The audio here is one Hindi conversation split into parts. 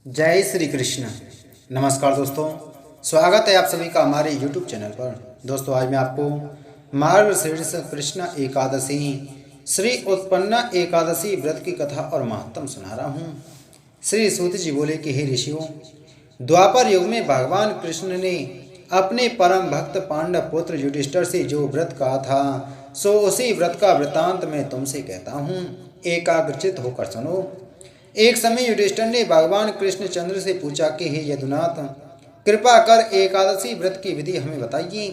जय श्री कृष्ण। नमस्कार दोस्तों, स्वागत है आप सभी का हमारे YouTube चैनल पर। दोस्तों, आज मैं आपको मार्गशीर्ष कृष्ण एकादशी श्री उत्पन्ना एकादशी व्रत की कथा और महात्म सुना रहा हूँ। श्री सूत जी बोले कि हे ऋषियों, द्वापर युग में भगवान कृष्ण ने अपने परम भक्त पांडव पुत्र युधिष्ठिर से जो व्रत कहा था, सो उसी व्रत का वृतांत मैं तुमसे कहता हूँ। एकाग्रचित होकर सुनो। एक समय युधिष्ठिर ने भगवान कृष्णचंद्र से पूछा कि हे यदुनाथ, कृपा कर एकादशी व्रत की विधि हमें बताइए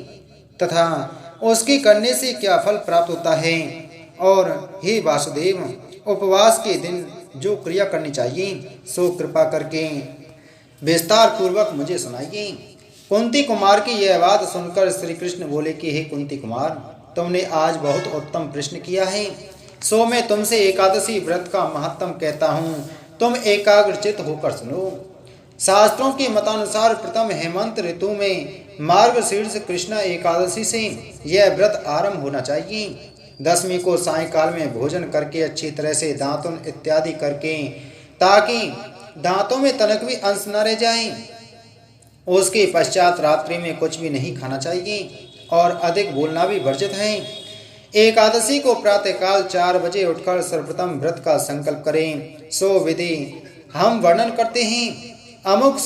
तथा उसके करने से क्या फल प्राप्त होता है, और हे वासुदेव, उपवास के दिन जो क्रिया करनी चाहिए सो कृपा करके विस्तार पूर्वक मुझे सुनाइए। कुंती कुमार की यह बात सुनकर श्री कृष्ण बोले कि हे कुंती कुमार, तुमने आज बहुत उत्तम प्रश्न किया है, सो मैं तुमसे एकादशी व्रत का महत्तम कहता हूँ। तुम एकाग्रचित होकर सुनो। शास्त्रों के मतानुसार प्रथम हेमंत ऋतु में मार्गशीर्ष कृष्ण एकादशी से यह व्रत आरंभ होना चाहिए। दसवीं को सायंकाल में भोजन करके अच्छी तरह से दांतुन इत्यादि करके, ताकि दांतों में तनक भी अंश न रह जाए। उसके पश्चात रात्रि में कुछ भी नहीं खाना चाहिए और अधिक बोलना भी वर्जित है। एकादशी को प्रातःकाल 4 बजे उठकर सर्वप्रथम व्रत का संकल्प करें। सो विधि हम वर्णन करते हैं। अमुक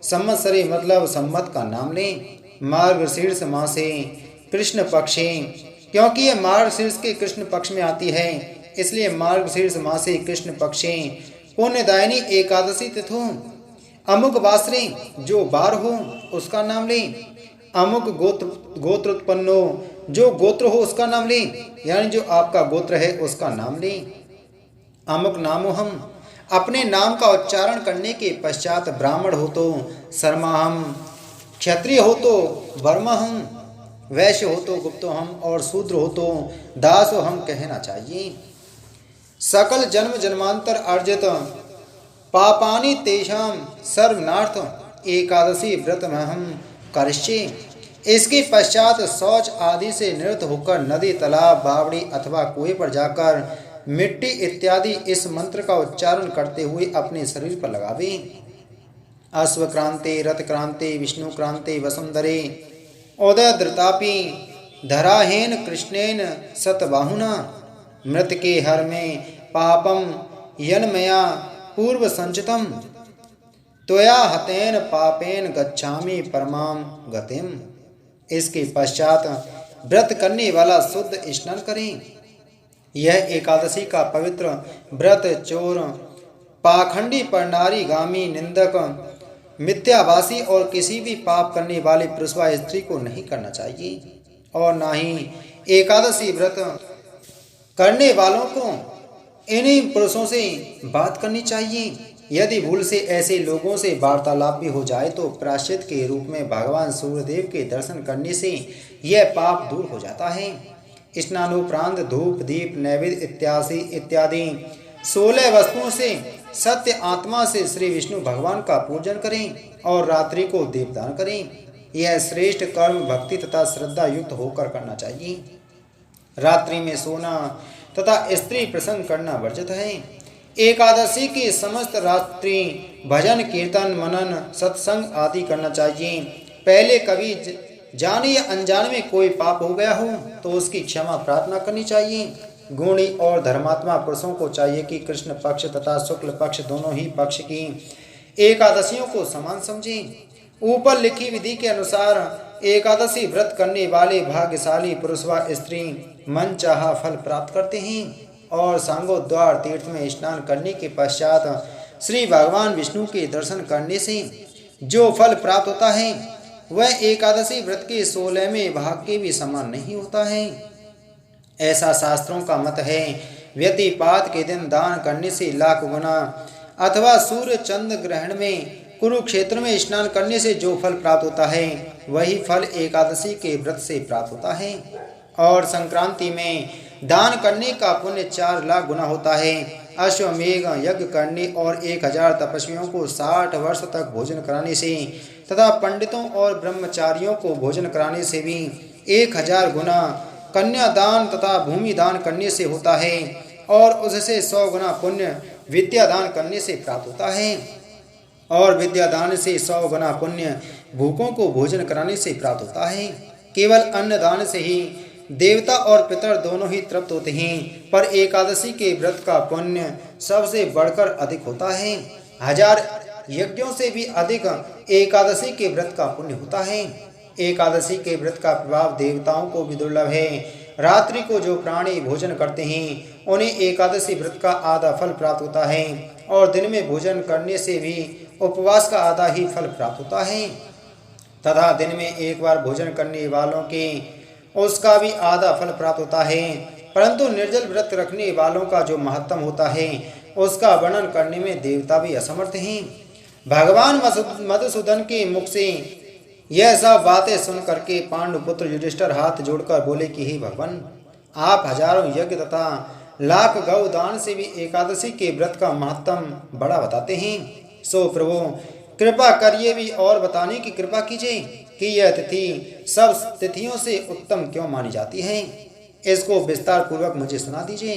संवत्सरे मतलब सम्मत का नाम लें। मार्गशीर्ष मासे कृष्ण पक्षे, क्योंकि यह मार्गशीर्ष के कृष्ण पक्ष में आती है, इसलिए मार्गशीर्ष मासे कृष्ण पक्षे पुण्यदायिनी एकादशी तिथु। अमुक वासरे, जो बार हो उसका नाम लें। अमुक गोत्रोत्पन्नो, जो गोत्र हो उसका नाम लें, यानी जो आपका गोत्र है उसका नाम लें। अमुक नामोहम, अपने नाम का उच्चारण करने के पश्चात ब्राह्मण हो तो शर्माहम, क्षत्रिय हो तो वर्माहम, वैश्य हो तो गुप्तोहम और शूद्र हो तो दासोहम कहना चाहिए। सकल जन्म जन्मांतर अर्जित पापानि तेषां सर्वनार्थ एकादशी व्रत महम करिष्ये। इसके पश्चात शौच आदि से निवृत्त होकर नदी, तालाब, बावड़ी अथवा कुएं पर जाकर मिट्टी इत्यादि इस मंत्र का उच्चारण करते हुए अपने शरीर पर लगावे। अश्वक्रांते रथक्रांते विष्णुक्रांते वसुंधरे उदयद्रतापि धराहेन कृष्णेन सतबाहुना मृतके हर में पापम यन्मया पूर्व संचितम त्वया हतेन पापेन गच्छामि परमाम गतिम। इसके पश्चात व्रत करने वाला शुद्ध स्नान करें। यह एकादशी का पवित्र व्रत चोर, पाखंडी, परनारी, गामी, निंदक, मिथ्याभाषी और किसी भी पाप करने वाले पुरुष व स्त्री को नहीं करना चाहिए, और ना ही एकादशी व्रत करने वालों को इन्हीं पुरुषों से बात करनी चाहिए। यदि भूल से ऐसे लोगों से वार्तालाप भी हो जाए तो प्रायश्चित के रूप में भगवान सूर्यदेव के दर्शन करने से यह पाप दूर हो जाता है। स्नानोपरांत धूप, दीप, नैवेद्य इत्यादि 16 वस्तुओं से सत्य आत्मा से श्री विष्णु भगवान का पूजन करें और रात्रि को दीपदान करें। यह श्रेष्ठ कर्म भक्ति तथा श्रद्धा युक्त होकर करना चाहिए। रात्रि में सोना तथा स्त्री प्रसंग करना वर्जित है। एकादशी की समस्त रात्रि भजन, कीर्तन, मनन, सत्संग आदि करना चाहिए। पहले कभी जाने या अनजाने में कोई पाप हो गया हो तो उसकी क्षमा प्रार्थना करनी चाहिए। गुणी और धर्मात्मा पुरुषों को चाहिए कि कृष्ण पक्ष तथा शुक्ल पक्ष दोनों ही पक्ष की एकादशियों को समान समझें। ऊपर लिखी विधि के अनुसार एकादशी व्रत करने वाले भाग्यशाली पुरुष व स्त्री मन चाहा फल प्राप्त करते हैं, और सांगोद्वार तीर्थ में स्नान करने के पश्चात श्री भगवान विष्णु के दर्शन करने से जो फल प्राप्त होता है वह एकादशी व्रत के 16वें भाग के भी समान नहीं होता है। ऐसा शास्त्रों का मत है। व्यतिपात के दिन दान करने से लाख गुना, अथवा सूर्य चंद्र ग्रहण में कुरुक्षेत्र में स्नान करने से जो फल प्राप्त होता है वही फल एकादशी के व्रत से प्राप्त होता है। और संक्रांति में दान करने का पुण्य 4 लाख गुना होता है। अश्वमेघ यज्ञ करने और 1000 तपस्वियों को 60 वर्ष तक भोजन कराने से तथा पंडितों और ब्रह्मचारियों को भोजन कराने से भी 1000 गुना कन्यादान तथा भूमि दान करने से होता है, और उससे 100 गुना पुण्य विद्यादान करने से प्राप्त होता है, और विद्यादान से 100 गुना पुण्य भूखों को भोजन कराने से प्राप्त होता है। केवल अन्नदान से ही देवता और पितर दोनों ही तृप्त होते हैं, पर एकादशी के व्रत का पुण्य सबसे बढ़कर अधिक होता है। 1000 यज्ञों से भी अधिक एकादशी के व्रत का पुण्य होता है। एकादशी के व्रत का प्रभाव देवताओं को भी दुर्लभ है। रात्रि को जो प्राणी भोजन करते हैं उन्हें एकादशी व्रत का आधा फल प्राप्त होता है, और दिन में भोजन करने से भी उपवास का आधा ही फल प्राप्त होता है, तथा दिन में एक बार भोजन करने वालों के उसका भी आधा फल प्राप्त होता है। परंतु निर्जल व्रत रखने वालों का जो महत्तम होता है उसका वर्णन करने में देवता भी असमर्थ हैं। भगवान मधुसूदन के मुख से यह सब बातें सुन करके पांडुपुत्र युधिष्ठिर हाथ जोड़कर बोले कि हे भगवान, आप हजारों यज्ञ तथा लाख गौ दान से भी एकादशी के व्रत का महत्तम बड़ा बताते हैं। सो प्रभु कृपा करिए भी और बताने की कृपा कीजिए कि यह तिथि सब तिथियों से उत्तम क्यों मानी जाती है। इसको विस्तार पूर्वक मुझे सुना दीजिए।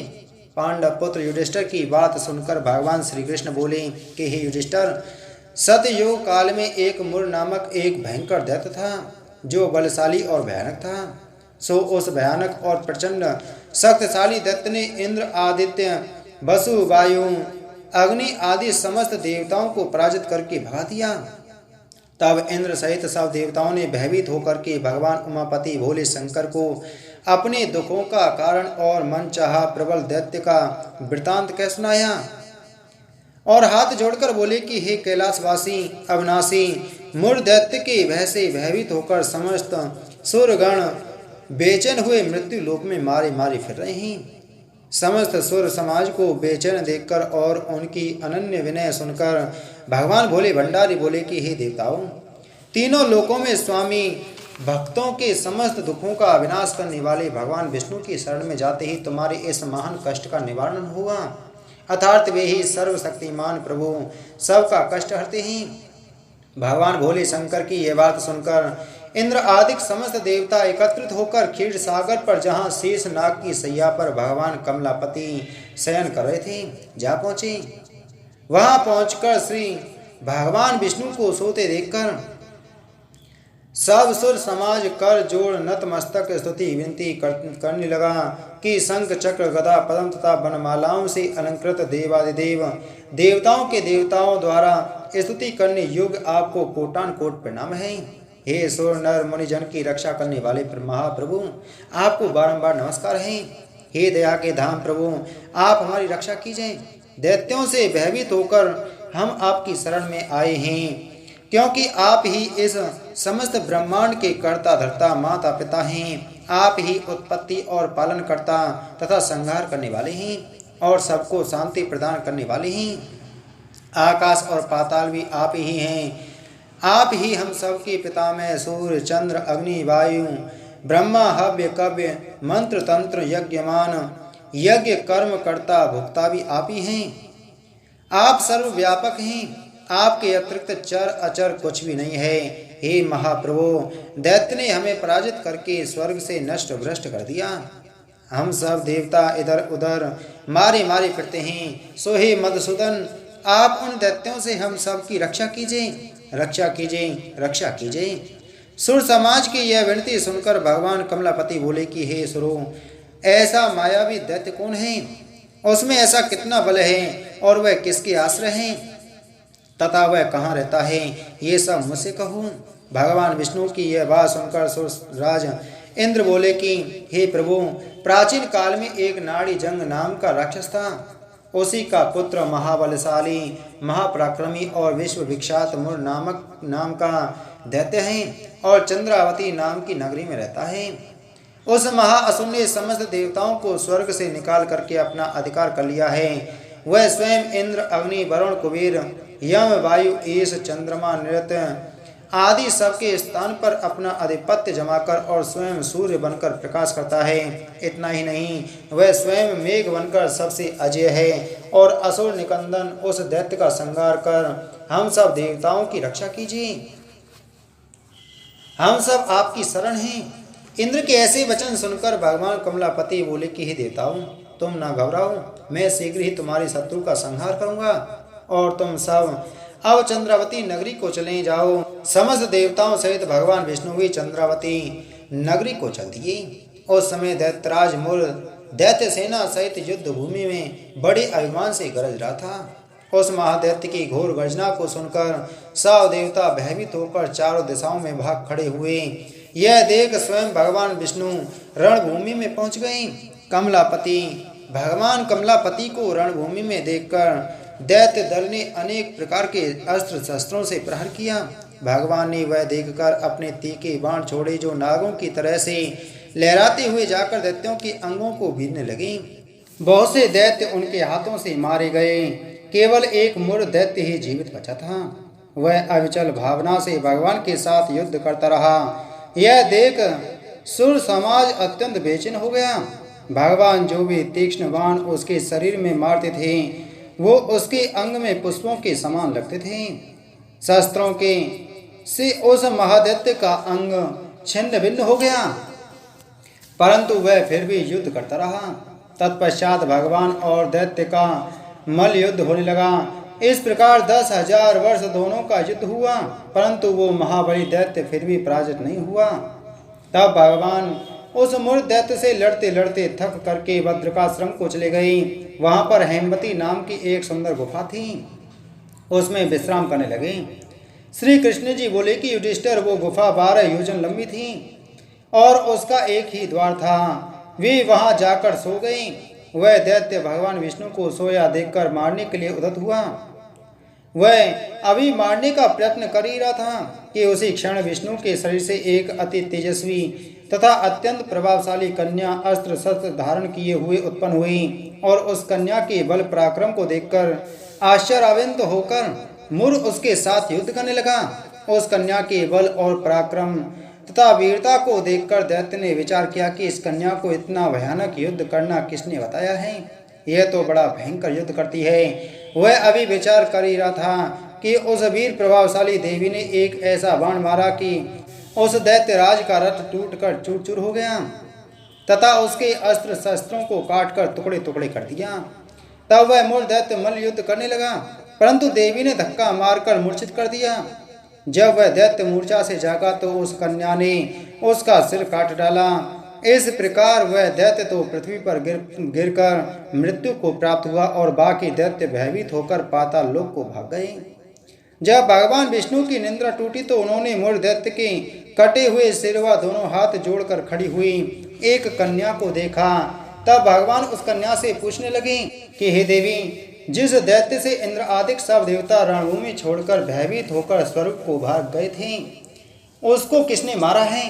पांडव पुत्र युधिष्ठिर की बात सुनकर भगवान श्री कृष्ण बोले कि हे युधिष्ठिर, सतयुग काल में एक मुर नामक एक भयंकर दैत्य था, जो बलशाली और भयानक था। सो उस भयानक और प्रचंड शक्तिशाली दैत्य ने इंद्र, आदित्य, वसु, वायु, अग्नि आदि समस्त देवताओं को पराजित करके भगा दिया। तब इंद्र सहित सब देवताओं ने भयभीत होकर के भगवान उमापति भोले शंकर को अपने दुखों का कारण और मनचाहा प्रबल दैत्य का वृतांत कह सुनाया, और हाथ जोड़कर बोले कि हे कैलाशवासी अविनाशी, मुर दैत्य के भय से भयभीत होकर समस्त सुरगण बेचैन हुए मृत्यु लोक में मारे मारे फिर रहे हैं। समस्त सुर समाज को बेचैन देखकर और उनकी अनन्य विनय सुनकर भगवान भोले भंडारी बोले कि हे देवताओं, तीनों लोकों में स्वामी भक्तों के समस्त दुखों का विनाश करने वाले भगवान विष्णु की शरण में जाते ही तुम्हारे इस महान कष्ट का निवारण होगा। अर्थात वे ही सर्वशक्तिमान प्रभु सबका कष्ट हरते हैं। भगवान भोले शंकर की यह बात सुनकर इंद्र आदि समस्त देवता एकत्रित होकर क्षीर सागर पर, जहाँ शेष नाग की सैया पर भगवान कमलापति शयन कर रहे थे, जा पहुँचे। वहां पहुंचकर श्री भगवान विष्णु को सोते देखकर सब सुर समाज कर जोड़ नतमस्तक स्तुति विनती करने लगा कि शंख चक्र गदा पद्म तथा वनमालाओं से अलंकृत देवादिदेव देवताओं के देवताओं द्वारा स्तुति करने योग्य आपको कोटान कोट प्रणाम है। हे सुर नर मुनिजन की रक्षा करने वाले महाप्रभु, आपको बारंबार नमस्कार है। हे दया के धाम प्रभु, आप हमारी रक्षा कीजिए। दैत्यों से भयभीत होकर हम आपकी शरण में आए हैं, क्योंकि आप ही इस समस्त ब्रह्मांड के कर्ता धर्ता माता पिता हैं। आप ही उत्पत्ति और पालन करता तथा संहार करने वाले हैं, और सबको शांति प्रदान करने वाले हैं। आकाश और पाताल भी आप ही हैं। आप ही हम सबके पितामह सूर्य चंद्र अग्नि वायु ब्रह्मा हव्य कव्य मंत्र तंत्र यज्ञमान यज्ञ कर्म कर्ता भुक्ता भी आप ही हैं। आप सर्वव्यापक हैं। आपके अतिरिक्त चर अचर कुछ भी नहीं है। हे महाप्रभु, दैत्य ने हमें पराजित करके स्वर्ग से नष्ट भ्रष्ट कर दिया। हम सब देवता इधर उधर मारे मारे फिरते हैं। सो हे मधुसूदन, आप उन दैत्यों से हम सब की रक्षा कीजिए, रक्षा कीजिए, रक्षा कीजिए। सुर समाज की यह विनती सुनकर भगवान कमलापति बोले कि हे सुरो, ऐसा मायावी दैत्य कौन है? उसमें ऐसा कितना बल है, और वह किसके आश्रय है, तथा वह कहाँ रहता है, ये सब मुझसे कहूँ। भगवान विष्णु की यह बात सुनकर सुरराज इंद्र बोले कि हे प्रभु, प्राचीन काल में एक नाड़ी जंग नाम का राक्षस था। उसी का पुत्र महाबलशाली महापराक्रमी और विश्व विख्यात मुर नाम का दैत्य है, और चंद्रावती नाम की नगरी में रहता है। उस महाअसुर ने समस्त देवताओं को स्वर्ग से निकाल करके अपना अधिकार कर लिया है। वह स्वयं इंद्र अग्नि वरुण कुबेर यम वायु ईश चंद्रमा नृत्य आदि सबके स्थान पर अपना आधिपत्य जमाकर और स्वयं सूर्य बनकर प्रकाश करता है। इतना ही नहीं, वह स्वयं मेघ बनकर सबसे अजय है। और असुर निकंदन उस दैत्य का संहार कर हम सब देवताओं की रक्षा कीजिए। हम सब आपकी शरण हैं। इंद्र के ऐसे वचन सुनकर भगवान कमलापति बोले कि हे देवताओं, तुम न घबराओ, मैं शीघ्र ही तुम्हारे शत्रु का संहार करूंगा और तुम सब अब चंद्रावती नगरी को चले जाओ। समस्त देवताओं सहित भगवान विष्णु भी चंद्रावती नगरी को चल दिए। उस समय दैत्यराज मूल दैत्य सेना सहित युद्ध भूमि में बड़े अभिमान से गरज रहा था। उस महादैत्य की घोर गर्जना को सुनकर सब देवता भयभीत होकर चारों दिशाओं में भाग खड़े हुए। यह देख स्वयं भगवान विष्णु रणभूमि में पहुंच गए। भगवान कमलापति को रणभूमि में देखकर दैत्य दल ने अनेक प्रकार के अस्त्र शस्त्रों से प्रहार किया। भगवान ने वह देखकर अपने तीखे बाण छोड़े जो नागों की तरह से लहराते हुए जाकर दैत्यों के अंगों को बीधने लगे। बहुत से दैत्य उनके हाथों से मारे गए। केवल एक मूढ़ दैत्य ही जीवित बचा था। वह अविचल भावना से भगवान के साथ युद्ध करता रहा। यह देख सुर समाज अत्यंत बेचैन हो गया। भगवान जो भी तीक्ष्ण बाण उसके शरीर में मारते थे वो उसके अंग में पुष्पों के समान लगते थे। शस्त्रों के से उस महादैत्य का अंग छिन्न भिन्न हो गया, परंतु वह फिर भी युद्ध करता रहा। तत्पश्चात भगवान और दैत्य का मल युद्ध होने लगा। इस प्रकार 10,000 वर्ष दोनों का युद्ध हुआ, परंतु वो महाबली दैत्य फिर भी पराजित नहीं हुआ। तब भगवान उस मूढ़ दैत्य से लड़ते लड़ते थक करके भद्रकाश्रम को चले गए। वहां पर हेमवती नाम की एक सुंदर गुफा थी, उसमें विश्राम करने लगे। श्री कृष्ण जी बोले कि युधिष्ठिर, वो गुफा 12 योजन लंबी थी और उसका एक ही द्वार था। वे वहां जाकर सो गए। वह दैत्य भगवान विष्णु को सोया देखकर मारने के लिए उद्यत हुआ। वह अभी मारने का प्रयत्न कर ही रहा था कि उसी क्षण विष्णु के शरीर से एक अति तेजस्वी तथा अत्यंत प्रभावशाली कन्या अस्त्र शस्त्र धारण किए हुए उत्पन्न हुई और उस कन्या के बल पराक्रम को देखकर आश्चर्यान्वित होकर मूढ़ उसके साथ युद्ध करने लगा। उस कन्या के बल और पराक्रम तथा वीरता को देखकर दैत्य ने विचार किया कि इस कन्या को इतना भयानक युद्ध करना किसने बताया है। यह तो बड़ा भयंकर युद्ध करती है। वह अभी विचार कर ही रहा था कि उस वीर प्रभावशाली देवी ने एक ऐसा बाण मारा कि उस दैत्यराज का रथ टूटकर चूर चूर हो गया तथा उसके अस्त्र शस्त्रों को काटकर टुकड़े टुकड़े कर दिया। तब वह मूल दैत्य मल्ल युद्ध करने लगा, परंतु देवी ने धक्का मारकर मूर्छित कर दिया। जब वह दैत्य मूर्छा से जागा तो उस कन्या ने उसका सिर काट डाला। इस प्रकार वह दैत्य तो पृथ्वी पर गिरकर मृत्यु को प्राप्त हुआ और बाकी दैत्य भयभीत होकर पाताल लोक को भाग गए। जब भगवान विष्णु की निंद्रा टूटी तो उन्होंने मूढ़ दैत्य के कटे हुए सिर व दोनों हाथ जोड़कर खड़ी हुई एक कन्या को देखा। तब भगवान उस कन्या से पूछने लगे कि हे देवी, जिस दैत्य से इंद्र आदि सब देवता रणभूमि छोड़कर भयभीत होकर स्वर्ग को भाग गए थे, उसको किसने मारा है?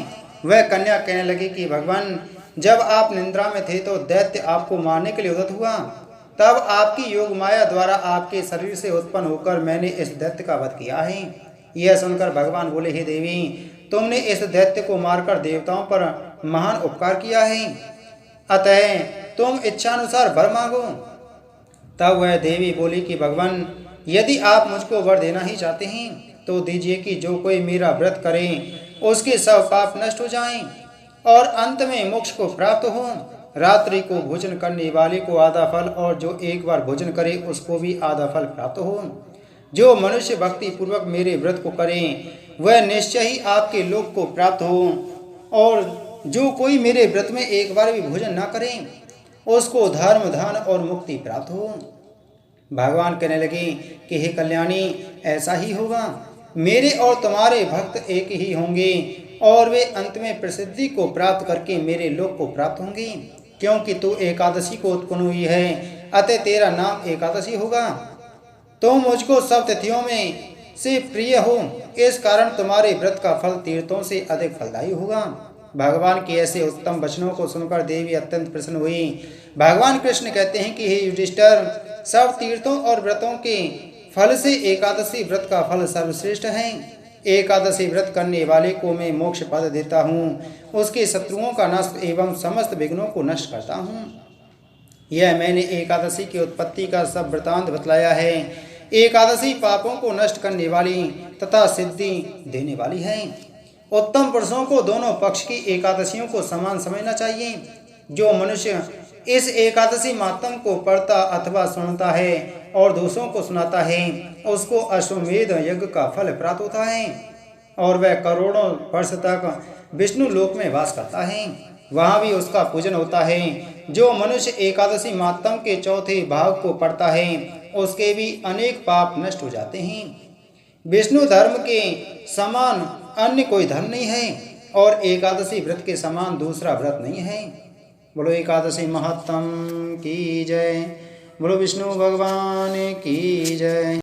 वह कन्या कहने लगी कि भगवान, जब आप निंद्रा में थे तो दैत्य आपको मारने के लिए उद्यत हुआ। तब आपकी योग माया द्वारा आपके शरीर से उत्पन्न होकर मैंने इस दैत्य का वध किया है। यह सुनकर भगवान बोले, हे देवी, तुमने इस दैत्य को मारकर देवताओं पर महान उपकार किया है, अतः तुम इच्छानुसार वर मांगो। तब वह देवी बोली कि भगवान, यदि आप मुझको वर देना ही चाहते हैं तो दीजिए कि जो कोई मेरा व्रत करे उसके सब पाप नष्ट हो जाएं और अंत में मोक्ष को प्राप्त हो। रात्रि को भोजन करने वाले को आधा फल और जो एक बार भोजन करे उसको भी आधा फल प्राप्त हो। जो मनुष्य भक्ति पूर्वक मेरे व्रत को करे वह निश्चय ही आपके लोक को प्राप्त हो, और जो कोई मेरे व्रत में एक बार भी भोजन न करे उसको धर्म धन और मुक्ति प्राप्त हो। भगवान कहने लगे कि हे कल्याणी, ऐसा ही होगा। मेरे और तुम्हारे भक्त एक ही होंगे और वे अंत में प्रसिद्धि को प्राप्त करके मेरे लोक को प्राप्त होंगे। क्योंकि तू एकादशी को उत्पन्न हुई है, अतः तेरा नाम एकादशी होगा। तुम मुझको सब तिथियों में से प्रिय हो, इस कारण तुम्हारे व्रत का फल तीर्थों से अधिक फलदायी होगा। भगवान के ऐसे उत्तम वचनों को सुनकर देवी अत्यंत प्रसन्न हुई। भगवान कृष्ण कहते हैं कि हे युधिष्ठिर, सब तीर्थों और व्रतों के फल से एकादशी व्रत का फल सर्वश्रेष्ठ है। एकादशी व्रत करने वाले को मैं मोक्ष पद देता हूँ, उसके शत्रुओं का नाश एवं समस्त विघ्नों को नष्ट करता हूँ। यह मैंने एकादशी की उत्पत्ति का सब वृतांत बतलाया है। एकादशी पापों को नष्ट करने वाली तथा सिद्धि देने वाली है। उत्तम पुरुषों को दोनों पक्ष की एकादशियों को समान समझना चाहिए। जो मनुष्य इस एकादशी मातम को पढ़ता अथवा सुनता है और दूसरों को सुनाता है, उसको अश्वमेध यज्ञ का फल प्राप्त होता है और वह करोड़ों वर्ष तक विष्णु लोक में वास करता है। वहाँ भी उसका पूजन होता है। जो मनुष्य एकादशी मातम के चौथे भाग को पढ़ता है उसके भी अनेक पाप नष्ट हो जाते हैं। विष्णु धर्म के समान अन्य कोई धर्म नहीं है और एकादशी व्रत के समान दूसरा व्रत नहीं है। बोलो एकादशी महत्तम की जय। बोलो विष्णु भगवान की जय।